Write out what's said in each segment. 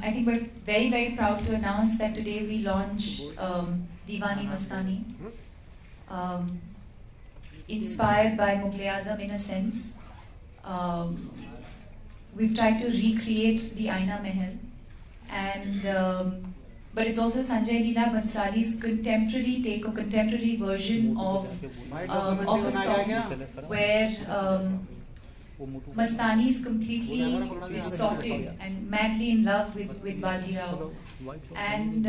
I think we're very, very proud to announce that today we launch Diwani Mastani, inspired by Mughal Azam in a sense. We've tried to recreate the Aina Mahal, and but it's also Sanjay Leela Bhansali's contemporary take or contemporary version of a song where Mastani is completely besotted and madly in love with Baji Rao, and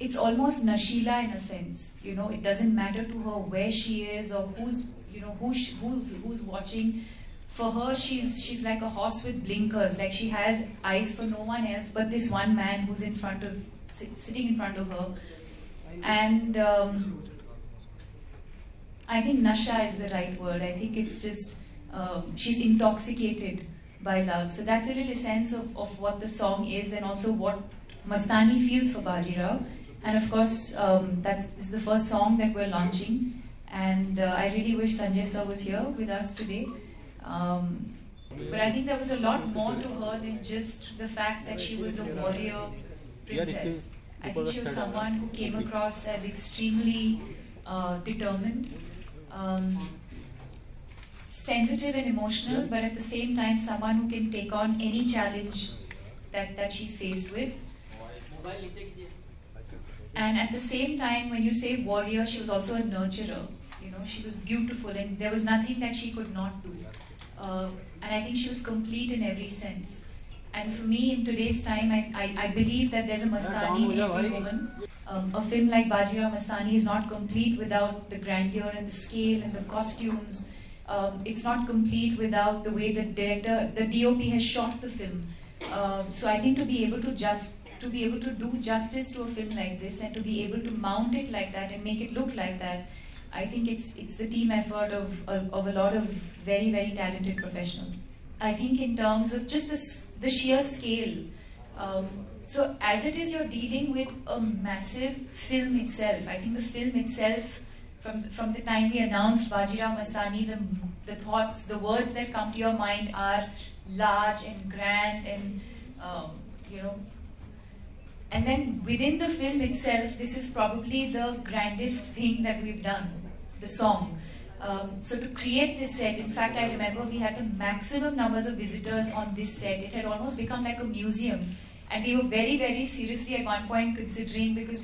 it's almost Nashila in a sense. You know, it doesn't matter to her where she is or who's watching. For her, she's like a horse with blinkers. Like she has eyes for no one else but this one man who's sitting in front of her, and I think Nasha is the right word. I think it's just, she's intoxicated by love. So that's a little sense of what the song is and also what Mastani feels for Baji Rao. And of course, this is the first song that we're launching. And I really wish Sanjay sir was here with us today. But I think there was a lot more to her than just the fact that she was a warrior princess. I think she was someone who came across as extremely determined, sensitive and emotional, but at the same time someone who can take on any challenge that she's faced with. And at the same time, when you say warrior, she was also a nurturer. You know, she was beautiful and there was nothing that she could not do. And I think she was complete in every sense. And for me, in today's time, I believe that there's a Mastani in every woman. A film like Baji Rao Mastani is not complete without the grandeur and the scale and the costumes. It's not complete without the way the director, the DOP has shot the film. So I think to be able to do justice to a film like this and to be able to mount it like that and make it look like that, I think it's the team effort of a lot of very, very talented professionals. I think in terms of just the sheer scale, so as it is you're dealing with a massive film itself. I think the film itself, from the time we announced Baji Rao Mastani, the thoughts, the words that come to your mind are large and grand and, you know, and then within the film itself, this is probably the grandest thing that we've done, the song. So to create this set, in fact, I remember we had the maximum numbers of visitors on this set. It had almost become like a museum. And we were very, very seriously at one point considering, because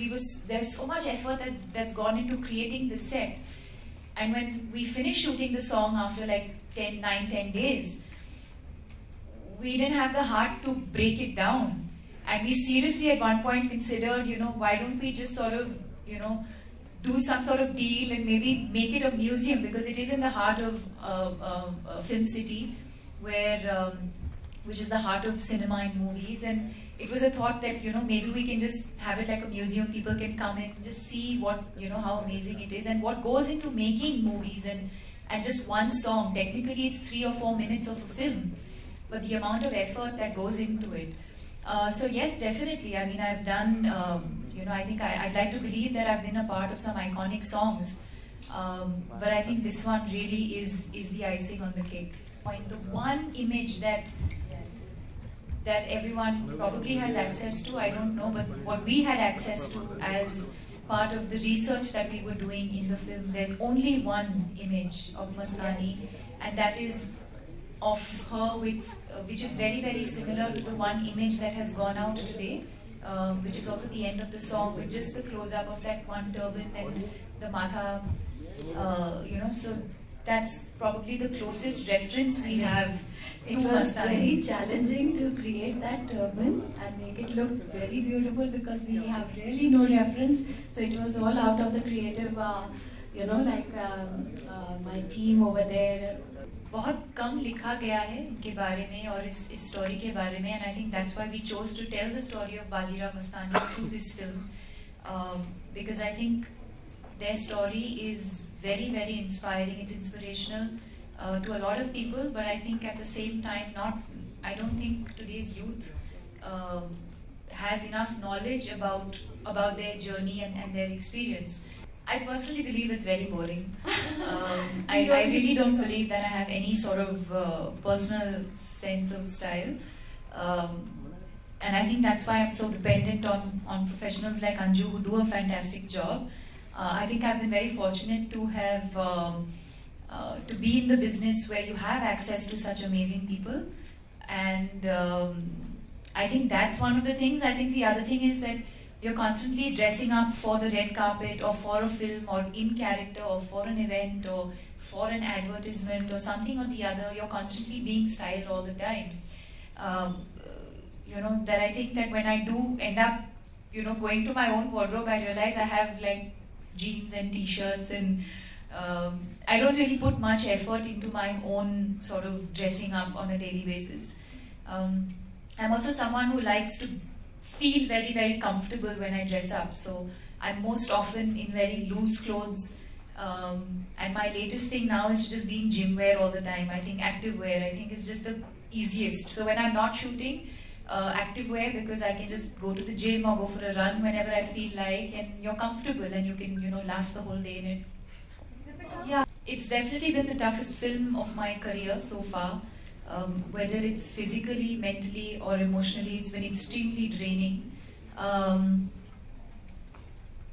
there's so much effort that's gone into creating this set. And when we finished shooting the song after like 9-10 days, we didn't have the heart to break it down. And we seriously at one point considered, you know, why don't we just sort of, you know, do some sort of deal and maybe make it a museum, because it is in the heart of Film City, where, which is the heart of cinema and movies. And it was a thought that, you know, maybe we can just have it like a museum. People can come in and just see what, you know, how amazing it is and what goes into making movies and just one song. Technically, it's 3 or 4 minutes of a film, but the amount of effort that goes into it. So yes, definitely. I mean, I've done, you know, I think I'd like to believe that I've been a part of some iconic songs, but I think this one really is the icing on the cake. The one image that everyone probably has access to, I don't know, but what we had access to as part of the research that we were doing in the film, there's only one image of Mastani, and that is of her with, which is very, very similar to the one image that has gone out today, which is also the end of the song, with just the close-up of that one turban and the matha, you know, so that's probably the closest reference we have. It was very challenging to create that turban and make it look very beautiful, because we have really no reference. So it was all out of the creative, you know, like my team over there. बहुत कम लिखा गया है इनके बारे में और इस story के बारे में, and I think that's why we chose to tell the story of Baji Rao Mastani through this film, because I think their story is very, very inspiring. It's inspirational to a lot of people, but I think at the same time, I don't think today's youth has enough knowledge about their journey and their experience. I personally believe it's very boring. I really don't believe that I have any sort of personal sense of style. And I think that's why I'm so dependent on professionals like Anju who do a fantastic job. I think I've been very fortunate to have to be in the business where you have access to such amazing people, and I think that's one of the things. I think the other thing is that you're constantly dressing up for the red carpet or for a film or in character or for an event or for an advertisement or something or the other. You're constantly being styled all the time. You know, that I think that when I do end up, you know, going to my own wardrobe, I realize I have like jeans and t-shirts, and I don't really put much effort into my own sort of dressing up on a daily basis. I'm also someone who likes to feel very, very comfortable when I dress up. So I'm most often in very loose clothes. And my latest thing now is to just be in gym wear all the time. I think active wear, I think is just the easiest. So when I'm not shooting, active wear, because I can just go to the gym or go for a run whenever I feel like, and you're comfortable and you can, you know, last the whole day in it. Yeah, it's definitely been the toughest film of my career so far. Whether it's physically, mentally, or emotionally, it's been extremely draining.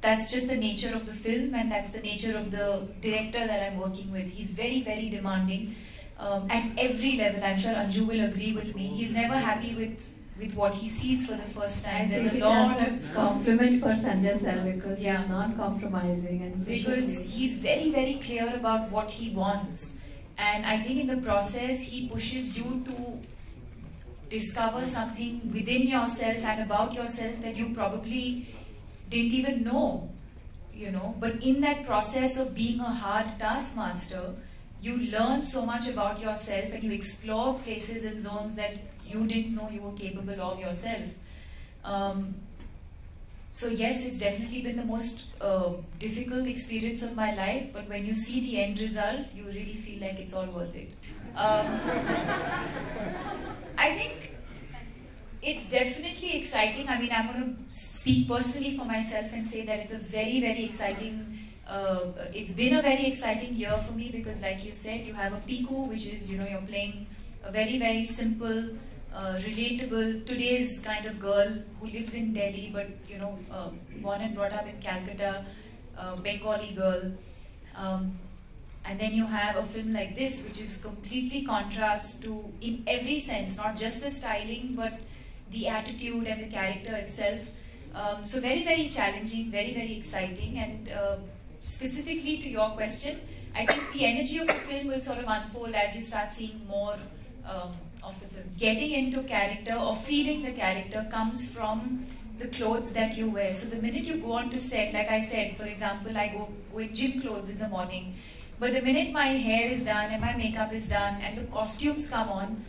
That's just the nature of the film, and that's the nature of the director that I'm working with. He's very, very demanding at every level. I'm sure Anju will agree with me. He's never happy with what he sees for the first time. There's a lot of compliment for Sanjay sir, because yeah, he's not compromising, and because he's very, very clear about what he wants. And I think in the process, he pushes you to discover something within yourself and about yourself that you probably didn't even know, you know. But in that process of being a hard taskmaster, you learn so much about yourself and you explore places and zones that you didn't know you were capable of yourself. So yes, it's definitely been the most difficult experience of my life, but when you see the end result, you really feel like it's all worth it. I think it's definitely exciting. I mean, I'm going to speak personally for myself and say that it's a very, very exciting, it's been a very exciting year for me, because like you said, you have a Piku, which is, you know, you're playing a very, very simple, relatable, today's kind of girl who lives in Delhi, but, you know, born and brought up in Calcutta, Bengali girl. And then you have a film like this, which is completely contrast to, in every sense, not just the styling, but the attitude and the character itself. So very, very challenging, very, very exciting. And specifically to your question, I think the energy of the film will sort of unfold as you start seeing more of the film. Getting into character or feeling the character comes from the clothes that you wear. So the minute you go on to set, like I said, for example, I go in gym clothes in the morning, but the minute my hair is done and my makeup is done and the costumes come on,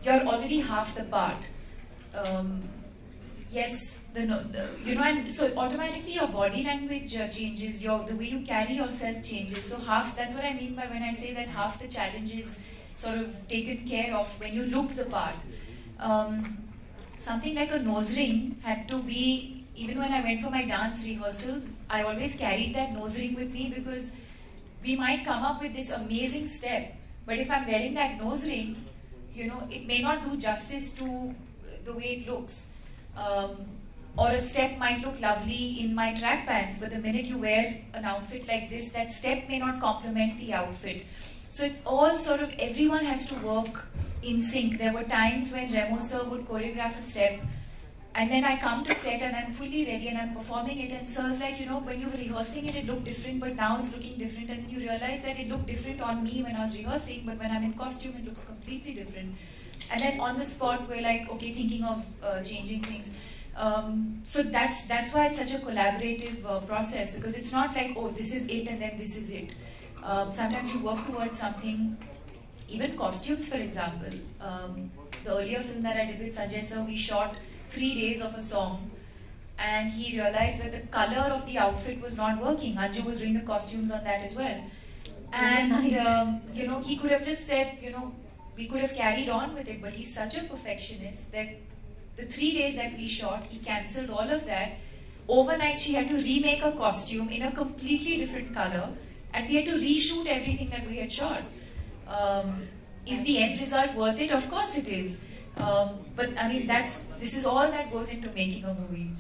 you're already half the part. Yes, you know, and so automatically your body language changes, the way you carry yourself changes. So that's what I mean by when I say that half the challenge is sort of taken care of when you look the part. Something like a nose ring had to be, even when I went for my dance rehearsals, I always carried that nose ring with me, because we might come up with this amazing step, but if I'm wearing that nose ring, you know, it may not do justice to the way it looks. Or a step might look lovely in my track pants, but the minute you wear an outfit like this, that step may not complement the outfit. So it's all sort of, everyone has to work in sync. There were times when Remo sir would choreograph a step, and then I come to set and I'm fully ready and I'm performing it, and sir's like, you know, when you were rehearsing it, it looked different, but now it's looking different, and then you realize that it looked different on me when I was rehearsing, but when I'm in costume, it looks completely different. And then on the spot, we're like, okay, thinking of changing things. So that's why it's such a collaborative process, because it's not like, oh, this is it and then this is it. Sometimes you work towards something. Even costumes, for example. The earlier film that I did with Sanjay sir, we shot 3 days of a song, and he realized that the color of the outfit was not working. Anju was doing the costumes on that as well. And, you know, he could have just said, you know, we could have carried on with it, but he's such a perfectionist that the 3 days that we shot, he cancelled all of that. Overnight, she had to remake a costume in a completely different color, and we had to reshoot everything that we had shot. Is the end result worth it? Of course it is. But I mean, this is all that goes into making a movie.